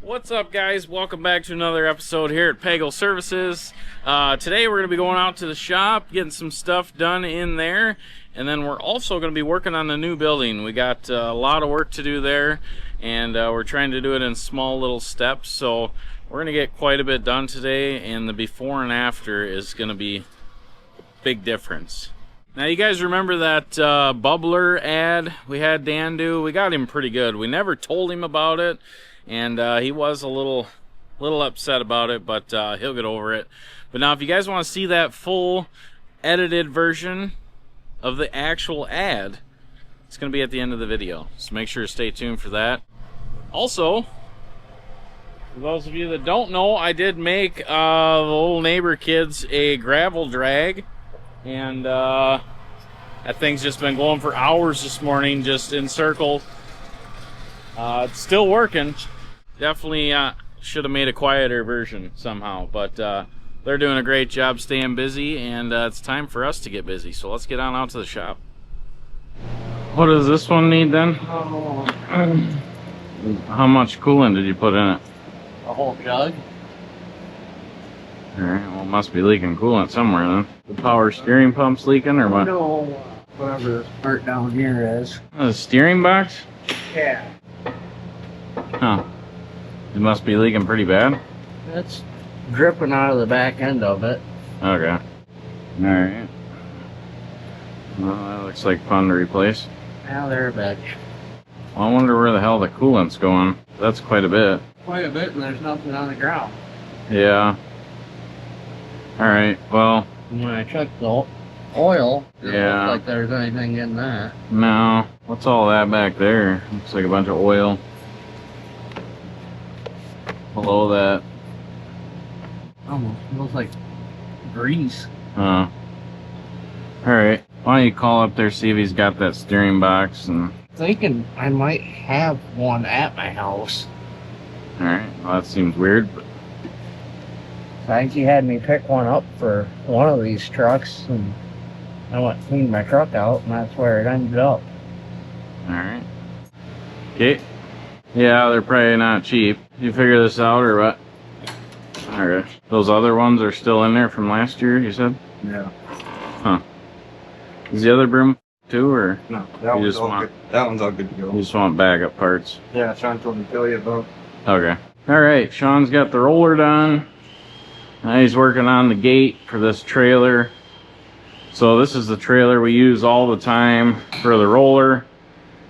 What's up, guys? Welcome back to another episode here at Pagel Services. Today we're going to be going out to the shop, getting some stuff done in there, and then we're also going to be working on the new building. We got a lot of work to do there, and we're trying to do it in small little steps, so we're going to get quite a bit done today, and the before and after is going to be a big difference. Now, you guys remember that bubbler ad we had Dan do? We got him pretty good. We never told him about it, and he was a little upset about it, but he'll get over it. But now, if you guys want to see that full edited version of the actual ad, it's going to be at the end of the video, so make sure to stay tuned for that. Also, for those of you that don't know, I did make the little neighbor kids a gravel drag, and that thing's just been going for hours this morning, just in circles. It's still working. Definitely should have made a quieter version somehow, but they're doing a great job staying busy, and it's time for us to get busy, so let's get on out to the shop. What does this one need then? How much coolant did you put in it? A whole jug. Alright, well, it must be leaking coolant somewhere then. The power steering pump's leaking or what? No, whatever this part down here is. Oh, the steering box? Yeah. Huh. It must be leaking pretty bad. It's dripping out of the back end of it. Okay. Alright. Well, that looks like fun to replace. Now they're back. Well, I wonder where the hell the coolant's going. That's quite a bit. Quite a bit, and there's nothing on the ground. Yeah. Alright, well. When I checked the oil, it Yeah. doesn't look like there's anything in that. No. What's all that back there? Looks like a bunch of oil. Below that. Almost smells like grease. Alright. Why don't you call up there, see if he's got that steering box, and... Thinking I might have one at my house. Alright, well, that seems weird, but... I think he had me pick one up for one of these trucks, and I went and cleaned my truck out, and that's where it ended up. Alright. Okay. Yeah, they're probably not cheap. You figure this out, or what? Alright. Those other ones are still in there from last year, you said? Yeah. Huh. Is the other broom too, or? No, that You one's just all want- good. That one's all good to go. You just want backup parts? Yeah, Sean told me to tell you about. Okay. Alright, Sean's got the roller done. Now he's working on the gate for this trailer. So this is the trailer we use all the time for the roller.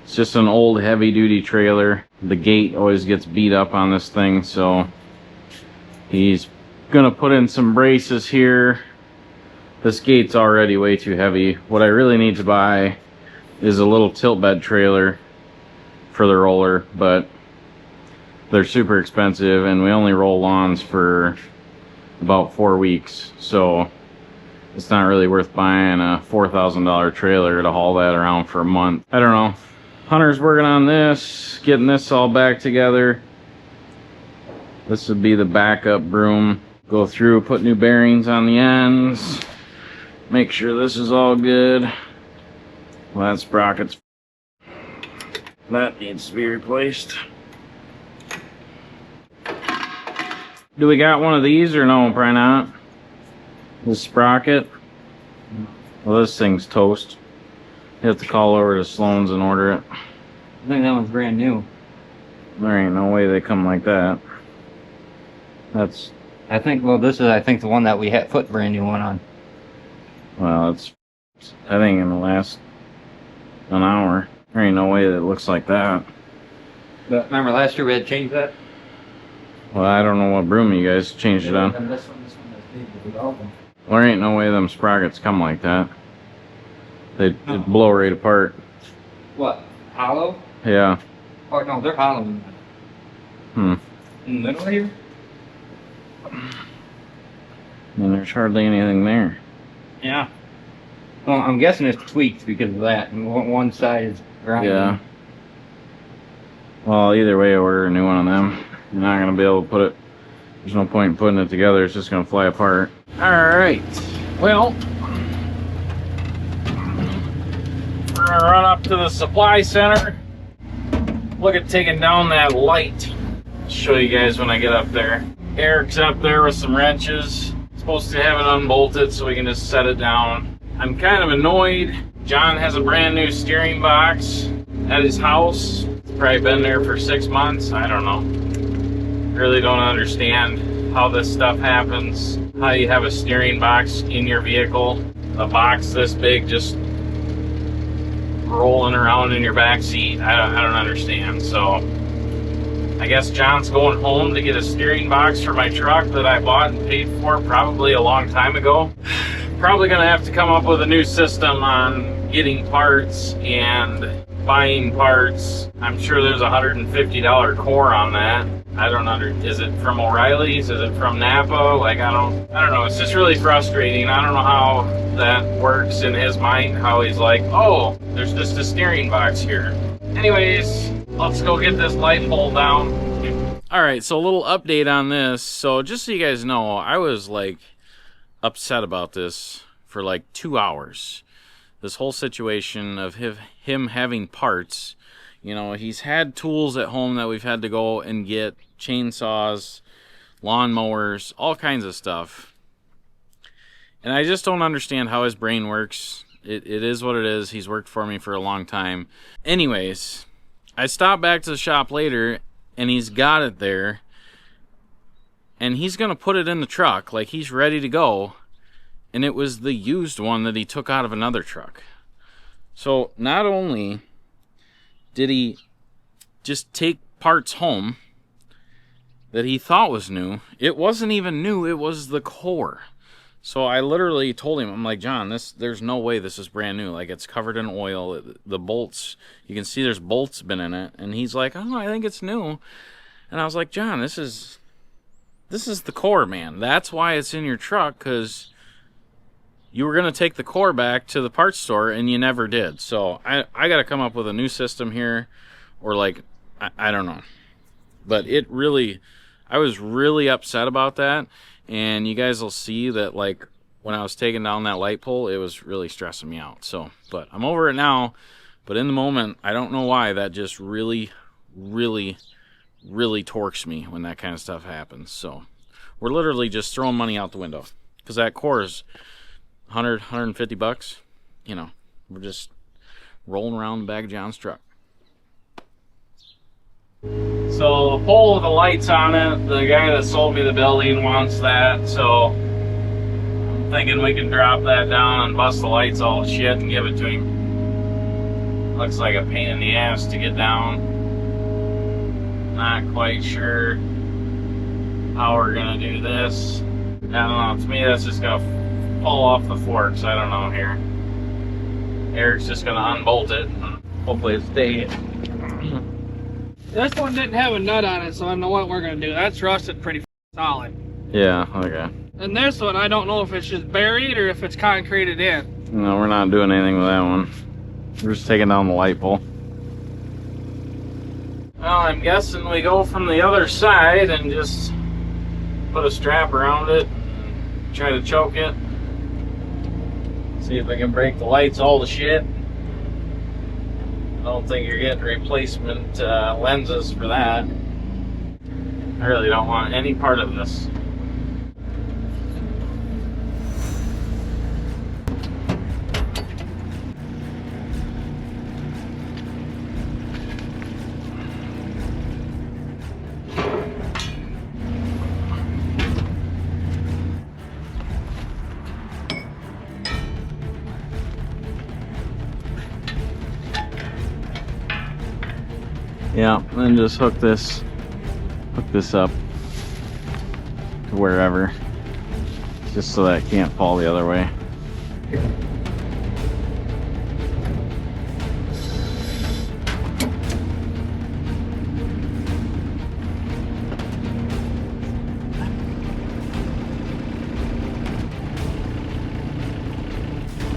It's just an old heavy duty trailer. The gate always gets beat up on this thing, so he's gonna put in some braces here. This gate's already way too heavy. What I really need to buy is a little tilt bed trailer for the roller, but they're super expensive, and we only roll lawns for about 4 weeks, so it's not really worth buying a $4,000 trailer to haul that around for a month. I don't know. Hunter's working on this, getting this all back together. This would be the backup broom. Go through, put new bearings on the ends, make sure this is all good. Well, that sprocket's... that needs to be replaced. Do we got one of these or no? Probably not. This sprocket. Well, this thing's toast. You have to call over to Sloan's and order it. I think that one's brand new. There ain't no way they come like that. That's... I think, well, this is, I think, the one that we had put brand new one on. well, it's... I think in the last... an hour. There ain't no way that it looks like that. But remember last year we had changed that? Well, I don't know what broom you guys changed it on. And this one is big, the big album. Well, there ain't no way them sprockets come like that. They'd blow right apart. What? Hollow? Yeah. Oh no, they're hollow. Hmm. In the middle here? And there's hardly anything there. Yeah. Well, I'm guessing it's tweaked because of that. And one side is grinding. Yeah. Well, either way, order a new one of them. You're not going to be able to put it... there's no point in putting it together. It's just going to fly apart. Alright. Well... we're going to run up to the supply center. Look at taking down that light. show you guys when I get up there. Eric's up there with some wrenches. Supposed to have it unbolted so we can just set it down. I'm kind of annoyed. John has a brand new steering box at his house. It's probably been there for 6 months. I don't know. Really don't understand how this stuff happens. How you have a steering box in your vehicle. A box this big just rolling around in your back seat. I don't understand. So I guess John's going home to get a steering box for my truck that I bought and paid for probably a long time ago. Probably gonna have to come up with a new system on getting parts and buying parts. I'm sure there's a $150 core on that. I don't know. Is it from O'Reilly's? Is it from Napa? Like, I don't know. It's just really frustrating. I don't know how that works in his mind. How he's like, oh, there's just a steering box here. Anyways, let's go get this light pole down. All right, so a little update on this. So just so you guys know, I was like upset about this for like 2 hours. This whole situation of him having parts. You know, he's had tools at home that we've had to go and get, chainsaws, lawnmowers, all kinds of stuff. And I just don't understand how his brain works. It is what it is. He's worked for me for a long time. Anyways, I stopped back to the shop later, and he's got it there. And he's going to put it in the truck, like he's ready to go. And it was the used one that he took out of another truck. So not only did he just take parts home that he thought was new, it wasn't even new, it was the core. So I literally told him, I'm like, John, there's no way this is brand new. Like, it's covered in oil. The bolts, you can see there's bolts been in it. And he's like, oh, I think it's new. And I was like, John, this is the core, man. That's why it's in your truck, because you were going to take the core back to the parts store, and you never did. So I got to come up with a new system here, or like, I don't know. But I was really upset about that. And you guys will see that, like, when I was taking down that light pole, it was really stressing me out. So, but I'm over it now. But in the moment, I don't know why, that just really, really, really torques me when that kind of stuff happens. So we're literally just throwing money out the window, because that core is $150. You know, we're just rolling around the back of John's truck. So the pole with the lights on it, the guy that sold me the building wants that, so I'm thinking we can drop that down and bust the lights all to shit and give it to him. Looks like a pain in the ass to get down. Not quite sure how we're gonna do this. I don't know, to me that's just gonna fall off the forks. I don't know here. Eric's just gonna unbolt it and hopefully it stays. This one didn't have a nut on it, so I don't know what we're gonna do. That's rusted pretty solid. Yeah, okay. And this one, I don't know if it's just buried or if it's concreted in. No, we're not doing anything with that one. We're just taking down the light pole. Well, I'm guessing we go from the other side and just put a strap around it and try to choke it. See if we can break the lights all to shit. I don't think you're getting replacement lenses for that. I really don't want any part of this. Yeah, then just hook this up to wherever, just so that it can't fall the other way.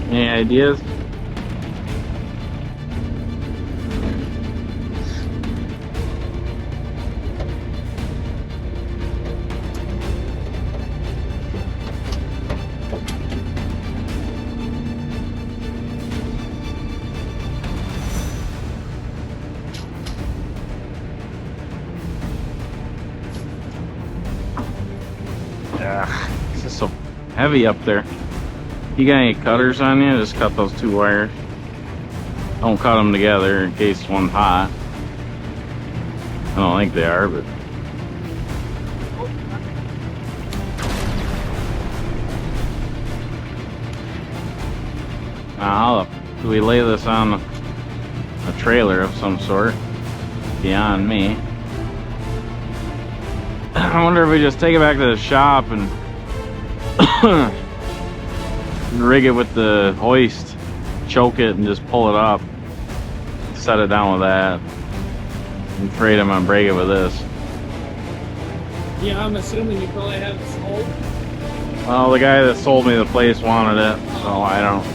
Any ideas? It's just so heavy up there. You got any cutters on you? Just cut those 2 wires. Don't cut them together in case one's hot. I don't think they are, but. Now, how do we lay this on a trailer of some sort? Beyond me. I wonder if we just take it back to the shop and rig it with the hoist, choke it, and just pull it up. Set it down with that. I'm afraid I'm gonna break it with this. Yeah, I'm assuming you probably have it sold. Well, the guy that sold me the place wanted it, so I don't.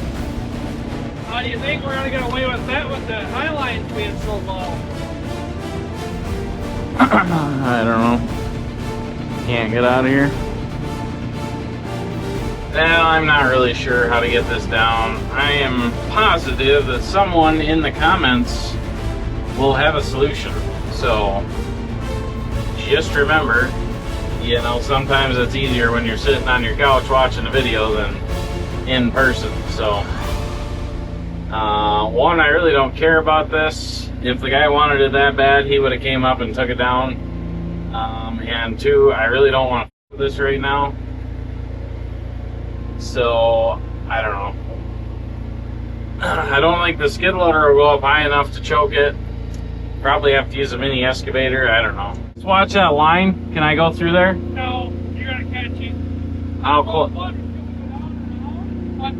How do you think we're gonna get away with that with the high lines being so low? I don't know. Can't get out of here. Well, I'm not really sure how to get this down. I am positive that someone in the comments will have a solution. So, just remember, you know, sometimes it's easier when you're sitting on your couch watching a video than in person. So, one, I really don't care about this. If the guy wanted it that bad, he would have came up and took it down. And 2, I really don't want to do this right now. So, I don't know. I don't think the skid loader will go up high enough to choke it. Probably have to use a mini excavator. I don't know. Let's watch that line. Can I go through there? No, you're gonna catch it. How close?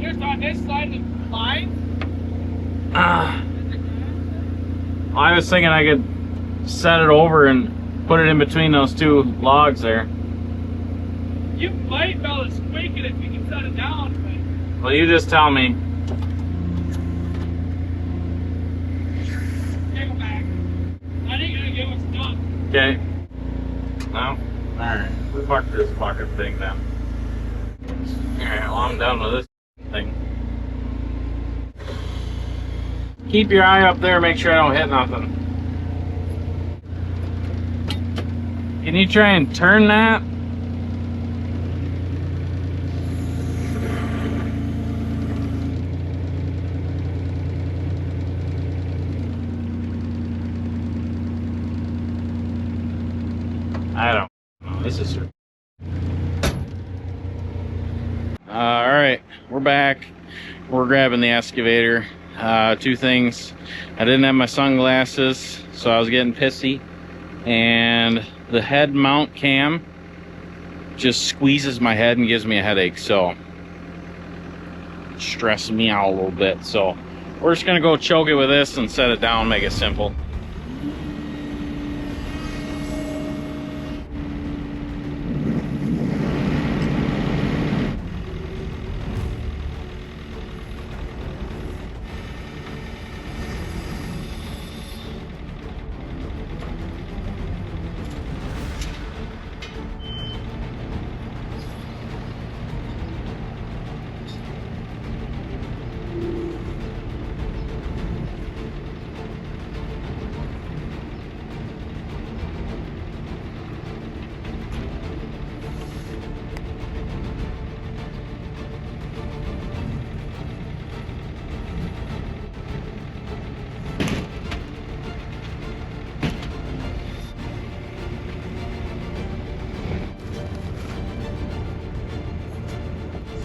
Just on this side of the line. I was thinking I could set it over and put it in between those 2 logs there. You might be able to squeak it if you can set it down. But... Well, you just tell me. Take it back. I think you're gonna give us done. Okay. Well, alright. Fuck this fucking thing then. Alright, well, I'm done with this thing. Keep your eye up there, make sure I don't hit nothing. Can you try and turn that? I don't know. This is. Alright, we're back. We're grabbing the excavator. 2 things. I didn't have my sunglasses, so I was getting pissy. And the head mount cam just squeezes my head and gives me a headache, so it's stressing me out a little bit. So we're just gonna go choke it with this and set it down, make it simple.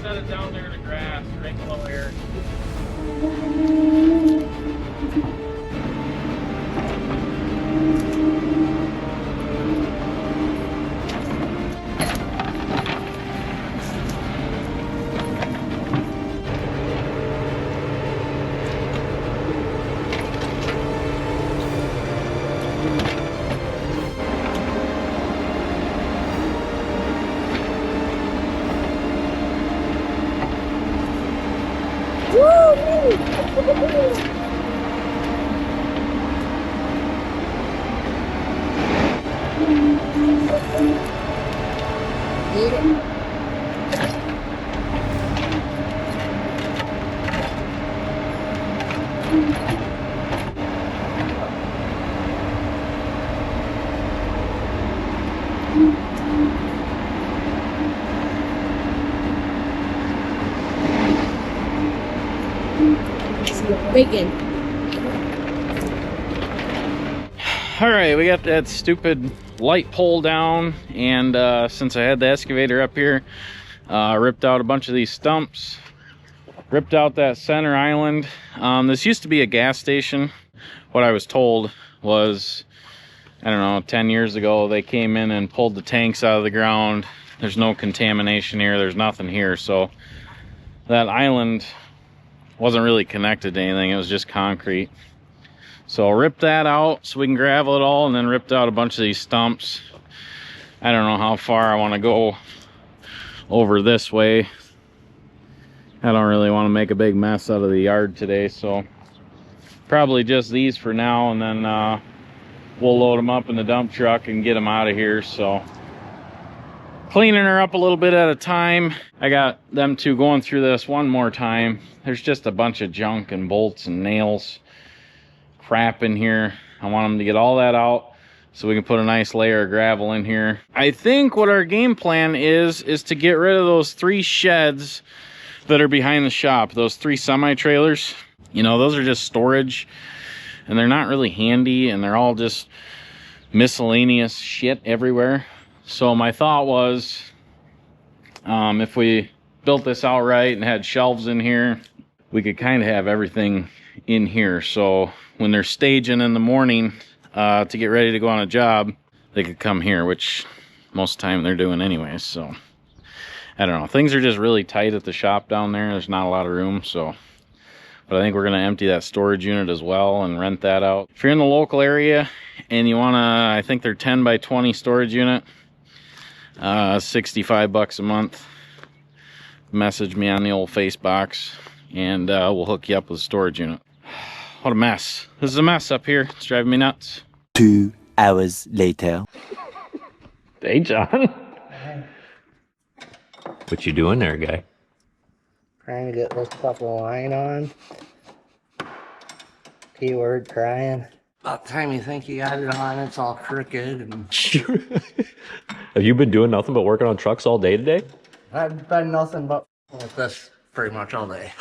Set it down there in the grass, right below here. Bacon. All right, we got that stupid light pole down, and since I had the excavator up here, ripped out a bunch of these stumps, ripped out that center island. This used to be a gas station. What I was told was, I don't know, 10 years ago, they came in and pulled the tanks out of the ground. There's no contamination here, there's nothing here, so that island wasn't really connected to anything, it was just concrete. So ripped that out so we can gravel it all, and then ripped out a bunch of these stumps. I don't know how far I want to go over this way. I don't really want to make a big mess out of the yard today, so probably just these for now, and then we'll load them up in the dump truck and get them out of here. So cleaning her up a little bit at a time. I got them two going through this one more time. There's just a bunch of junk and bolts and nails, crap in here. I want them to get all that out so we can put a nice layer of gravel in here. I think what our game plan is to get rid of those 3 sheds that are behind the shop, those 3 semi-trailers. You know, those are just storage, and they're not really handy, and they're all just miscellaneous shit everywhere. So my thought was, if we built this out right and had shelves in here, we could kind of have everything in here. So when they're staging in the morning to get ready to go on a job, they could come here, which most of the time they're doing anyways. So I don't know, things are just really tight at the shop down there. There's not a lot of room, so but I think we're going to empty that storage unit as well and rent that out. If you're in the local area and you want to, I think they're 10 by 20 storage unit, 65 bucks a month. Message me on the old face box, and we'll hook you up with a storage unit. What a mess. This is a mess up here. It's driving me nuts. 2 hours later. Hey, John. What you doing there, guy? Trying to get this couple line on. Keyword crying. About the time you think you got it on, it's all crooked. And Have you been doing nothing but working on trucks all day today? I've done nothing but with this pretty much all day.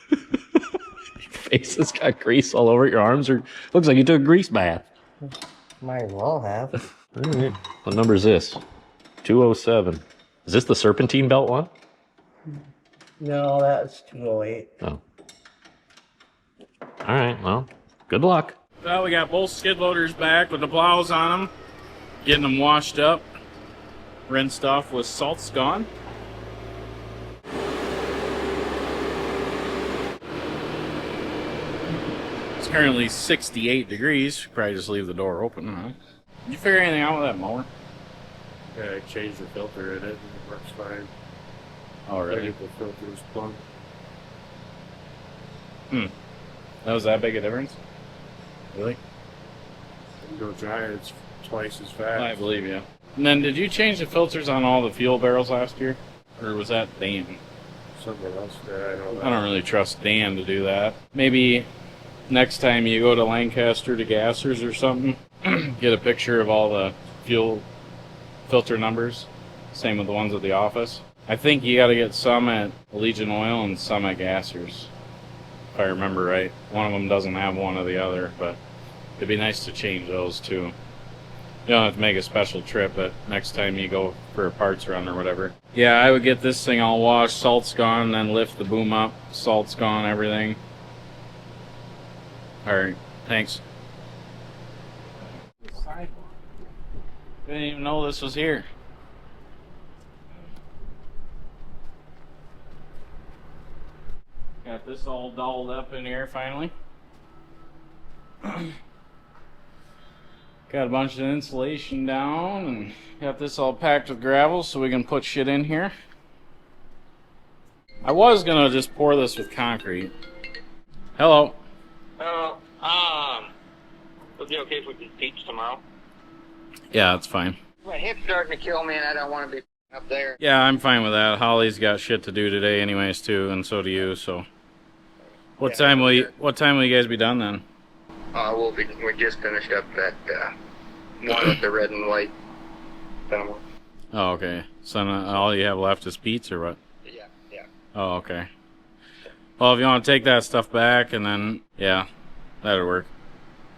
Your face has got grease all over it. Your arms are... Looks like you took a grease bath. Might as well have. All right. What number is this? 207. Is this the serpentine belt one? No, that's 208. Oh. All right. Well, good luck. Well, we got both skid loaders back with the plows on them, getting them washed up, rinsed off with salts gone. It's currently 68 degrees. Probably just leave the door open, huh? Did you figure anything out with that mower? Yeah, I changed the filter in it and it works fine. Oh, I really? think the filter is plumbed. That was that big a difference? Really? You go dry it, it's twice as fast. I believe you. And then did you change the filters on all the fuel barrels last year? Or was that Dan? Someone else did, I know that. I don't really trust Dan to do that. Maybe next time you go to Lancaster to Gassers or something, get a picture of all the fuel filter numbers. Same with the ones at the office. I think you got to get some at Legion Oil and some at Gassers, if I remember right. One of them doesn't have one or the other, but it'd be nice to change those too. You don't have to make a special trip, but next time you go for a parts run or whatever. Yeah, I would get this thing all washed, salt's gone, and then lift the boom up. Salt's gone, everything. Alright, thanks. Didn't even know this was here. Got this all dolled up in here finally. Got a bunch of insulation down and got this all packed with gravel so we can put shit in here. I was gonna just pour this with concrete. Hello. Would it be okay if we can teach tomorrow? Yeah, that's fine. My hip's starting to kill me and I don't want to be up there. Yeah, I'm fine with that. Holly's got shit to do today anyways too, and so do you, so. What time will you guys be done then? We just finished up that one with the red and white. Oh, okay. So all you have left is Pete's or what? Yeah. Oh, okay. Well, if you want to take that stuff back and then, yeah, that'll work.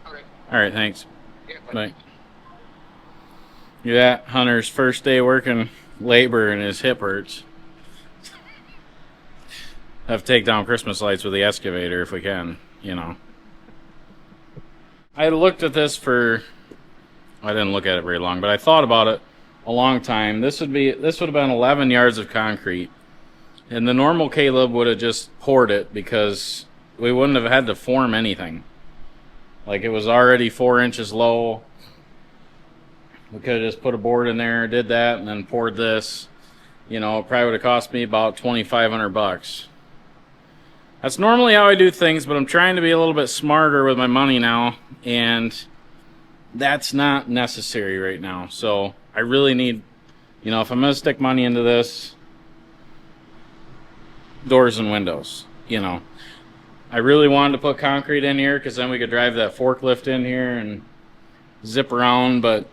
Okay. All right, thanks. Yeah, Bye. Yeah, Hunter's first day working labor and his hip hurts. Have to take down Christmas lights with the excavator if we can, you know. I looked at this I didn't look at it very long, but I thought about it a long time. This would have been 11 yards of concrete. And the normal Caleb would have just poured it because we wouldn't have had to form anything. Like, it was already 4 inches low. We could have just put a board in there, did that, and then poured this. You know, it probably would have cost me about $2,500. That's normally how I do things, but I'm trying to be a little bit smarter with my money now, and that's not necessary right now. So I really need, you know, if I'm going to stick money into this, doors and windows, you know. I really wanted to put concrete in here because then we could drive that forklift in here and zip around, but,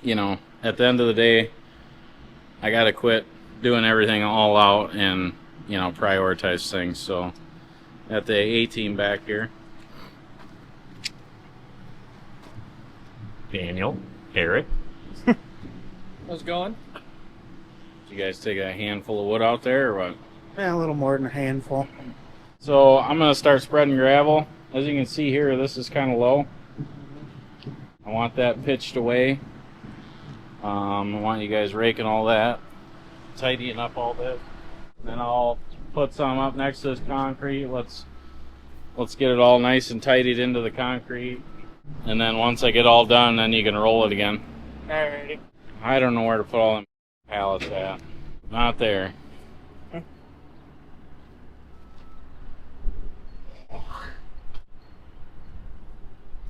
you know, at the end of the day, I got to quit doing everything all out and, you know, prioritize things. So at the A-team back here. Daniel, Eric. How's it going? Did you guys take a handful of wood out there or what? Yeah, a little more than a handful. So I'm going to start spreading gravel. As you can see here, this is kind of low. I want that pitched away. I want you guys raking all that, tidying up all this. Then I'll put some up next to this concrete. Let's get it all nice and tidied into the concrete. And then once I get all done, then you can roll it again. Alrighty. I don't know where to put all them pallets at. Not there.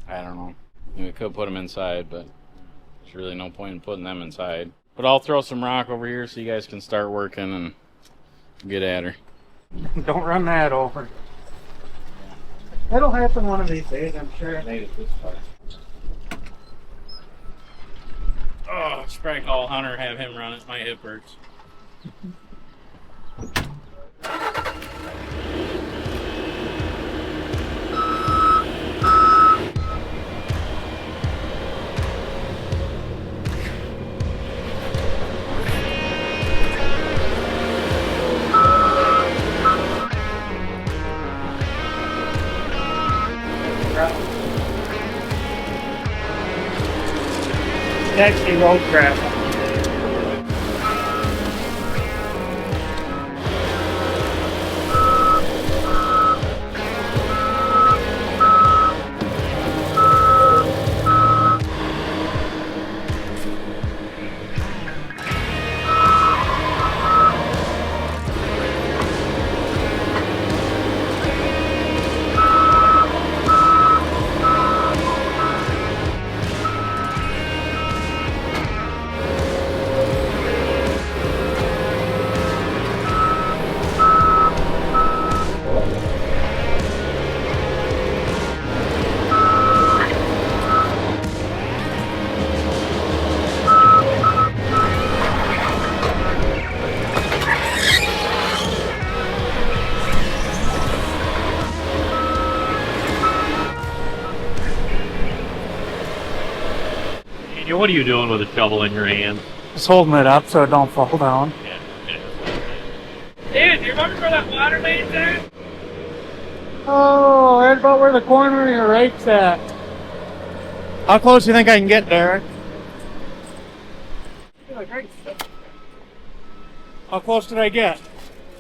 I don't know. We could put them inside, but there's really no point in putting them inside. But I'll throw some rock over here so you guys can start working and get at her. Don't run that over. It'll happen one of these days, I'm sure. Oh, should probably call Hunter, have him run it. My hip hurts. Actually, road crap. What are you doing with a shovel in your hand? Just holding it up so it don't fall down. Dan, do you remember where that water main's at? Oh, right about where the corner of your right's at. How close do you think I can get, Derek? How close did I get?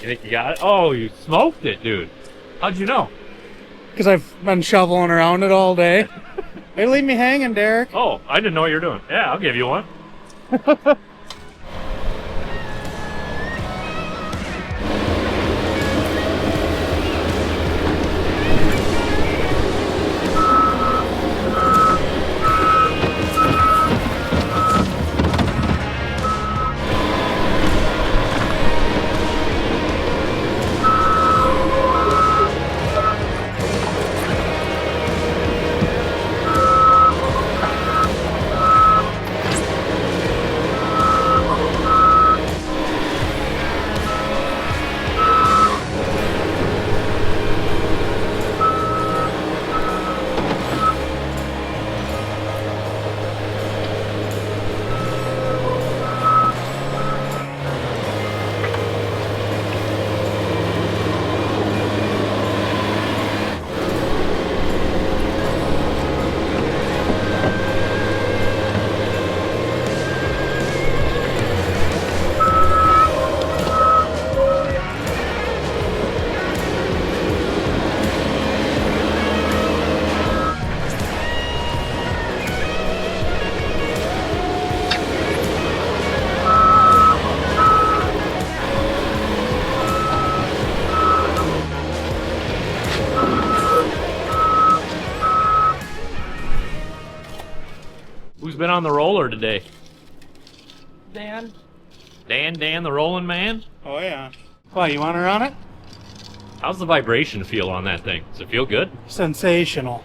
You think you got it? Oh, you smoked it, dude. How'd you know? Because I've been shoveling around it all day. They leave me hanging, Derek. Oh, I didn't know what you were doing. Yeah, I'll give you one. roller today? Dan? Dan, the rolling man? Oh yeah. Why, you want her on it? How's the vibration feel on that thing? Does it feel good? Sensational.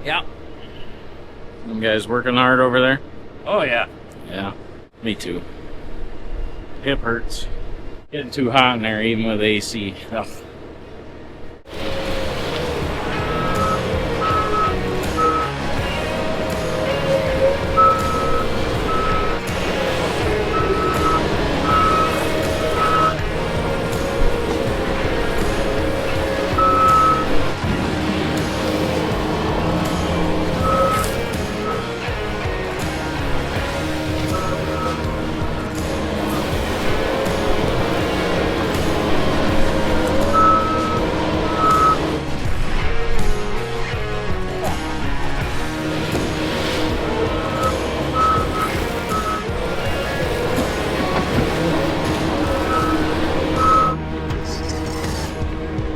Yeah. You guys working hard over there? Oh, yeah. Yeah. Me too. Hip hurts. Getting too hot in there, even with AC. Ugh.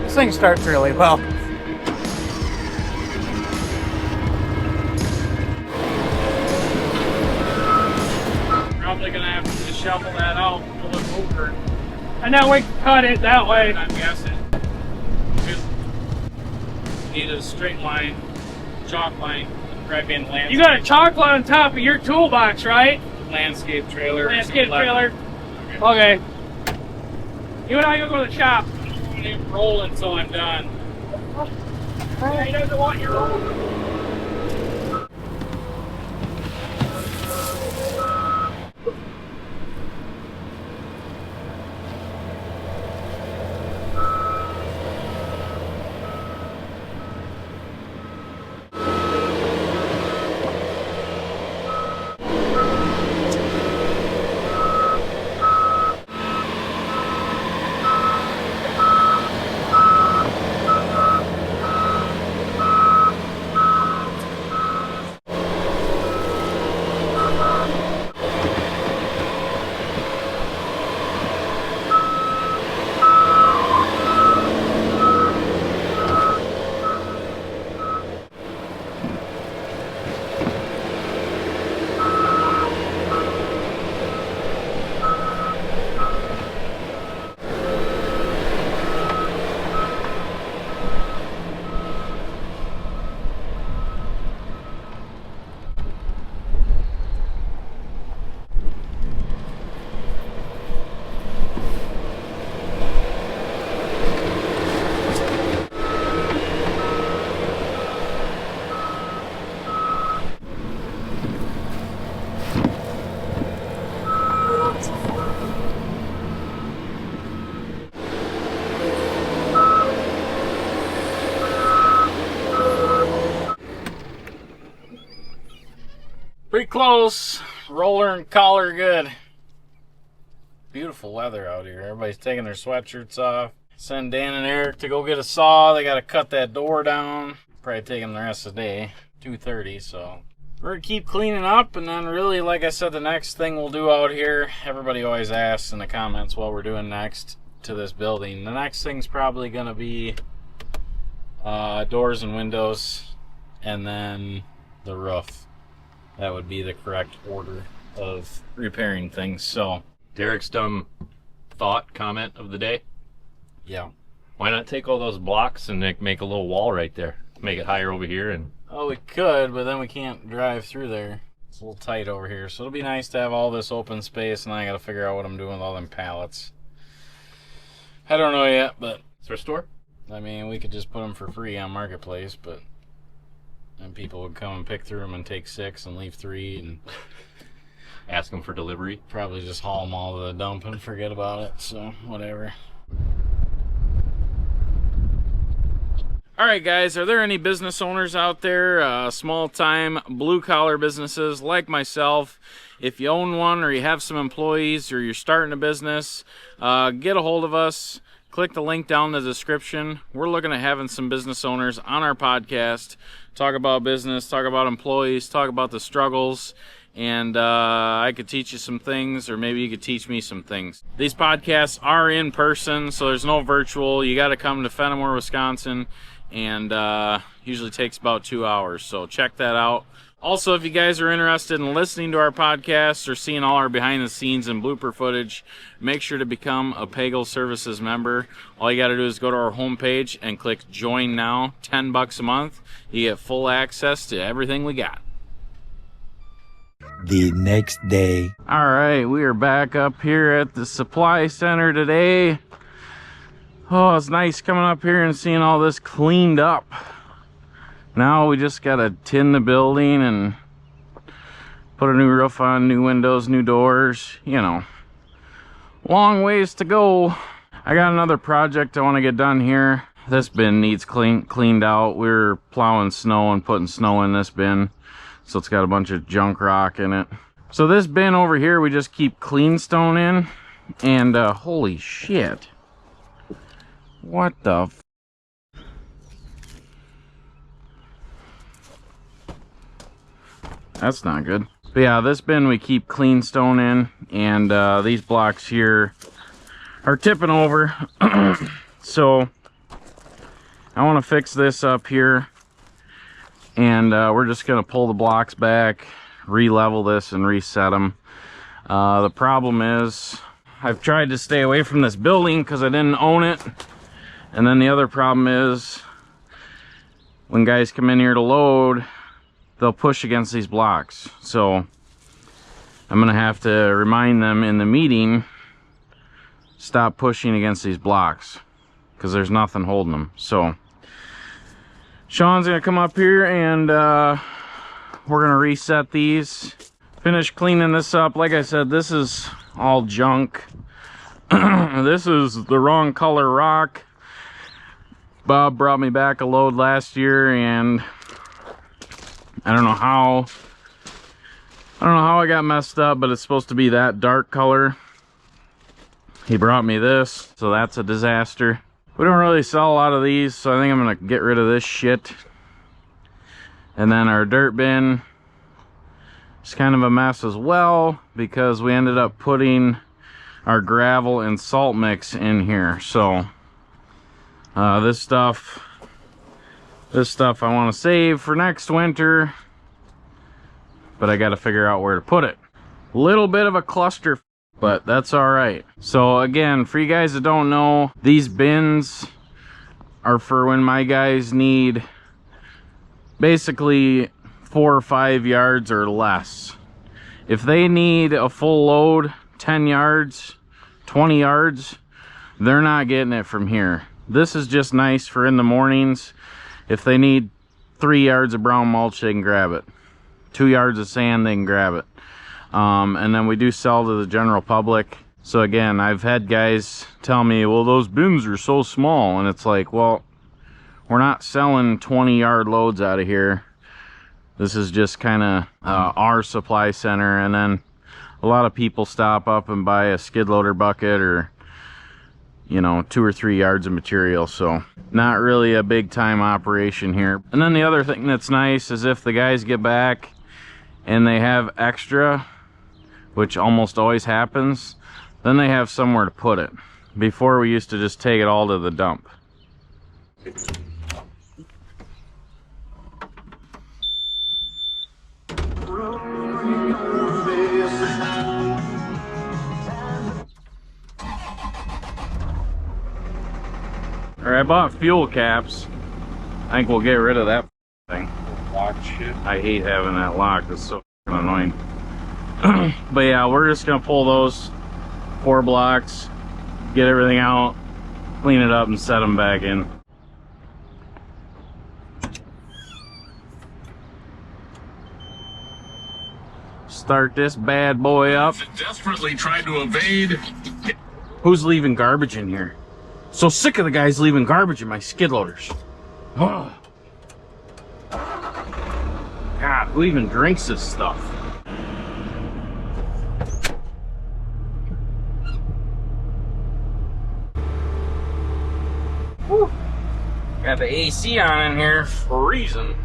This thing starts really well. Probably gonna have to just shovel that out, pull it over, And then we can cut it that way. I'm guessing. Need a straight line, chalk line, right being landscape. You got a chocolate on top of your toolbox, right? landscape trailer. Landscape trailer. Okay. You and I go to the shop. I don't want it rolling until I'm done. He doesn't want you rolling. Pretty close. Roller and collar good. Beautiful weather out here. Everybody's taking their sweatshirts off. Send Dan and Eric to go get a saw. They got to cut that door down. Probably take them the rest of the day. 2:30, so we're going to keep cleaning up. And then really, like I said, the next thing we'll do out here, everybody always asks in the comments what we're doing next to this building. The next thing's probably going to be doors and windows, and then the roof. That would be the correct order of repairing things. So, Derek's dumb thought, comment of the day. yeah. Why not take all those blocks and make a little wall right there? Make it higher over here and... Oh, we could, but then we can't drive through there. It's a little tight over here. So it'll be nice to have all this open space, and I gotta figure out what I'm doing with all them pallets. I don't know yet, but... Thrift store? I mean, we could just put them for free on Marketplace, but... then people would come and pick through them and take 6 and leave 3 and... Ask them for delivery. probably just haul them all to the dump and forget about it, so whatever. All right, guys, are there any business owners out there, small-time, blue-collar businesses like myself? If you own one or you have some employees or you're starting a business, get a hold of us. Click the link down in the description. We're looking at having some business owners on our podcast, talk about business, talk about employees, talk about the struggles, and I could teach you some things, or maybe you could teach me some things. These podcasts are in person, so there's no virtual. You got to come to Fenimore, Wisconsin, and usually takes about 2 hours, so check that out. Also, if you guys are interested in listening to our podcasts or seeing all our behind the scenes and blooper footage, make sure to become a Pagel Services member. All you got to do is go to our homepage and click join now. $10 a month. You get full access to everything we got. The next day. All right, we are back up here at the supply center today. Oh, it's nice coming up here and seeing all this cleaned up. Now we just gotta tin the building and put a new roof on, new windows, new doors, you know. Long ways to go. I got another project I want to get done here. This bin needs cleaned out. We're plowing snow and putting snow in this bin, so it's got a bunch of junk rock in it. So this bin over here, we just keep clean stone in, and holy shit. What the f? That's not good. But yeah, this bin we keep clean stone in, and these blocks here are tipping over. So I want to fix this up here, and we're just gonna pull the blocks back, re-level this and reset them. The problem is I've tried to stay away from this building because I didn't own it. And then the other problem is when guys come in here to load, they'll push against these blocks. So I'm gonna have to remind them in the meeting, stop pushing against these blocks, because there's nothing holding them. So Sean's gonna come up here and we're gonna reset these, finish cleaning this up. Like I said, this is all junk. This is the wrong color rock. Bob brought me back a load last year, and I don't know how I got messed up, but it's supposed to be that dark color. He brought me this, so that's a disaster. We don't really sell a lot of these, so I think I'm gonna get rid of this shit. And then our dirt bin is kind of a mess as well, because we ended up putting our gravel and salt mix in here. So this stuff I want to save for next winter, but I got to figure out where to put it. Little bit of a cluster, but that's all right. So again, for you guys that don't know, these bins are for when my guys need basically 4 or 5 yards or less. If they need a full load, 10 yards, 20 yards, they're not getting it from here. This is just nice for in the mornings. If they need 3 yards of brown mulch, they can grab it. 2 yards of sand, they can grab it. And then we do sell to the general public. So again, I've had guys tell me, well, those bins are so small. And it's like, well, we're not selling 20-yard loads out of here. This is just kind of our supply center. And then a lot of people stop up and buy a skid loader bucket, or you know, 2 or 3 yards of material. So not really a big time operation here. And then the other thing that's nice is if the guys get back and they have extra, which almost always happens, then they have somewhere to put it. Before, we used to just take it all to the dump. Alright, I bought fuel caps. I think we'll get rid of that thing. Locked shit. I hate having that locked. It's so annoying. But yeah, we're just gonna pull those 4 blocks, get everything out, clean it up, and set them back in. Start this bad boy up. Desperately trying to evade. Who's leaving garbage in here? So sick of the guys leaving garbage in my skid loaders. God, who even drinks this stuff? Whew. Got the AC on in here, freezing.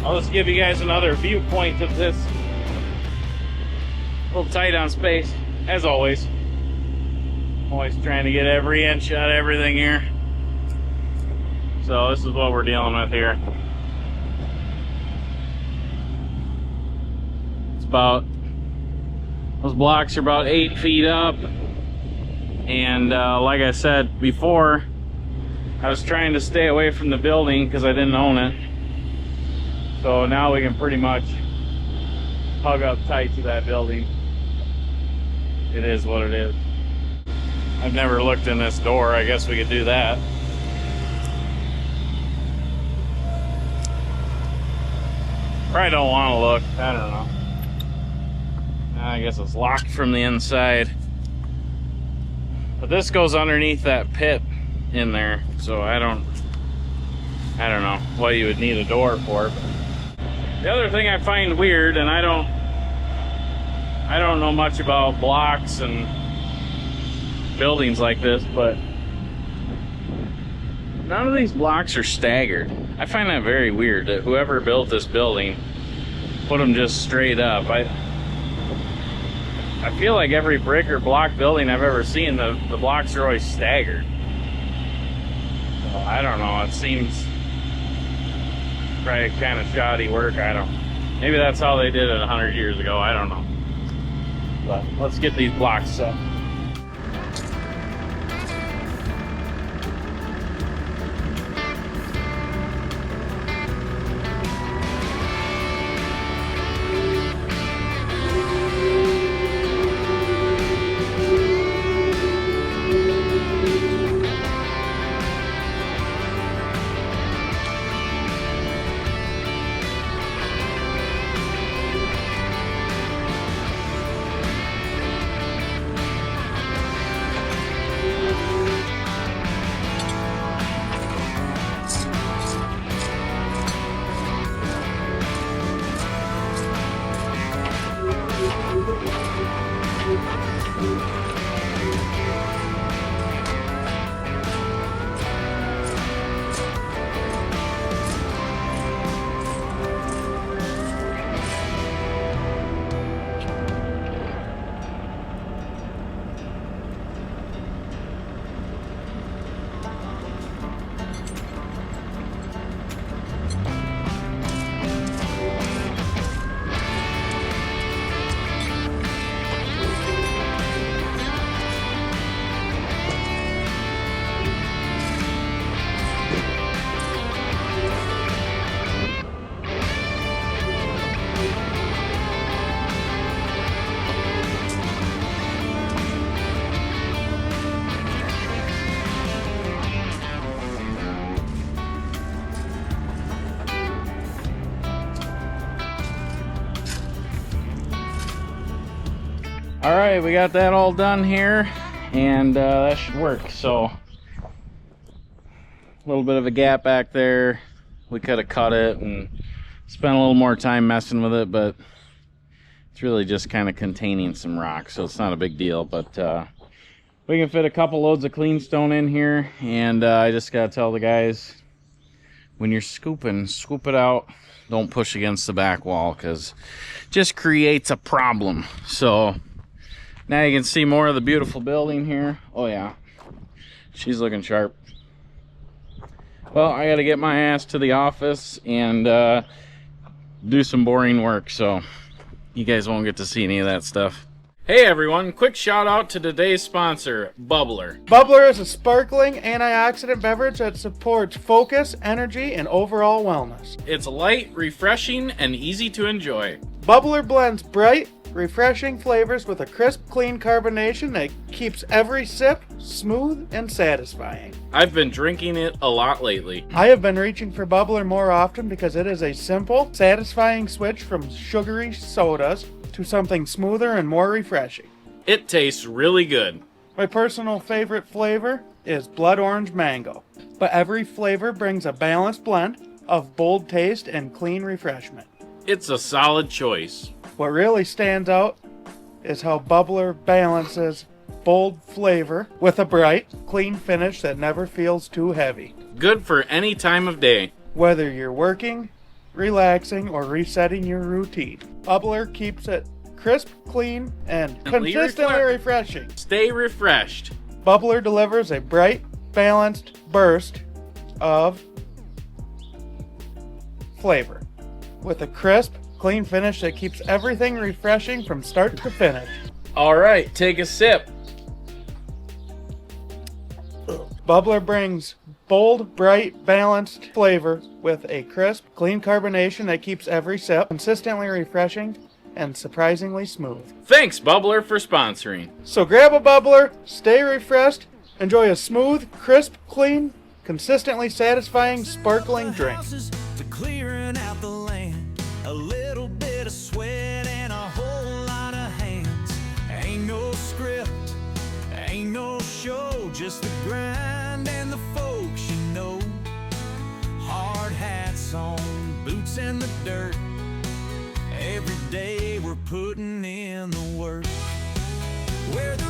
I'll just give you guys another viewpoint of this. A little tight on space, as always. Always trying to get every inch out of everything here. So this is what we're dealing with here. It's about, those blocks are about 8 feet up. And like I said before, I was trying to stay away from the building because I didn't own it. So now we can pretty much hug up tight to that building. It is what it is. I've never looked in this door. I guess we could do that. Probably don't want to look. I don't know. I guess it's locked from the inside. But this goes underneath that pit in there. So I don't know what you would need a door for. The other thing I find weird, and I don't know much about blocks and buildings like this, but none of these blocks are staggered. I find that very weird that whoever built this building put them just straight up. I feel like every brick or block building I've ever seen, the blocks are always staggered. So I don't know, it seems probably kind of shoddy work. Maybe that's how they did it 100 years ago. I don't know. But let's get these blocks set. All right, we got that all done here, and that should work. So, a little bit of a gap back there. We could have cut it and spent a little more time messing with it, but it's really just kind of containing some rock, so it's not a big deal. But we can fit a couple loads of clean stone in here, and I just gotta tell the guys, when you're scooping, scoop it out. Don't push against the back wall, because it just creates a problem. So now you can see more of the beautiful building here. Oh yeah, she's looking sharp. Well, I gotta get my ass to the office and do some boring work, so you guys won't get to see any of that stuff. Hey everyone, quick shout out to today's sponsor, Bubbler. Bubbler is a sparkling antioxidant beverage that supports focus, energy, and overall wellness. It's light, refreshing, and easy to enjoy. Bubbler blends bright, refreshing flavors with a crisp, clean carbonation that keeps every sip smooth and satisfying. I've been drinking it a lot lately. I have been reaching for Bubbler more often because it is a simple, satisfying switch from sugary sodas to something smoother and more refreshing. It tastes really good. My personal favorite flavor is blood orange mango, but every flavor brings a balanced blend of bold taste and clean refreshment. It's a solid choice. What really stands out is how Bubbler balances bold flavor with a bright, clean finish that never feels too heavy. Good for any time of day. Whether you're working, relaxing, or resetting your routine, Bubbler keeps it crisp, clean, and consistently refreshing. Stay refreshed. Bubbler delivers a bright, balanced burst of flavor with a crisp, clean finish that keeps everything refreshing from start to finish. All right, take a sip. Bubbler brings bold, bright, balanced flavor with a crisp, clean carbonation that keeps every sip consistently refreshing and surprisingly smooth. Thanks, Bubbler, for sponsoring. So grab a Bubbler, stay refreshed, enjoy a smooth, crisp, clean, consistently satisfying, sparkling drink. Clearing out the land, a little bit of sweat and a whole lot of hands. Ain't no script, ain't no show, just the grind and the folks you know. Hard hats on, boots in the dirt. Every day we're putting in the work. Where the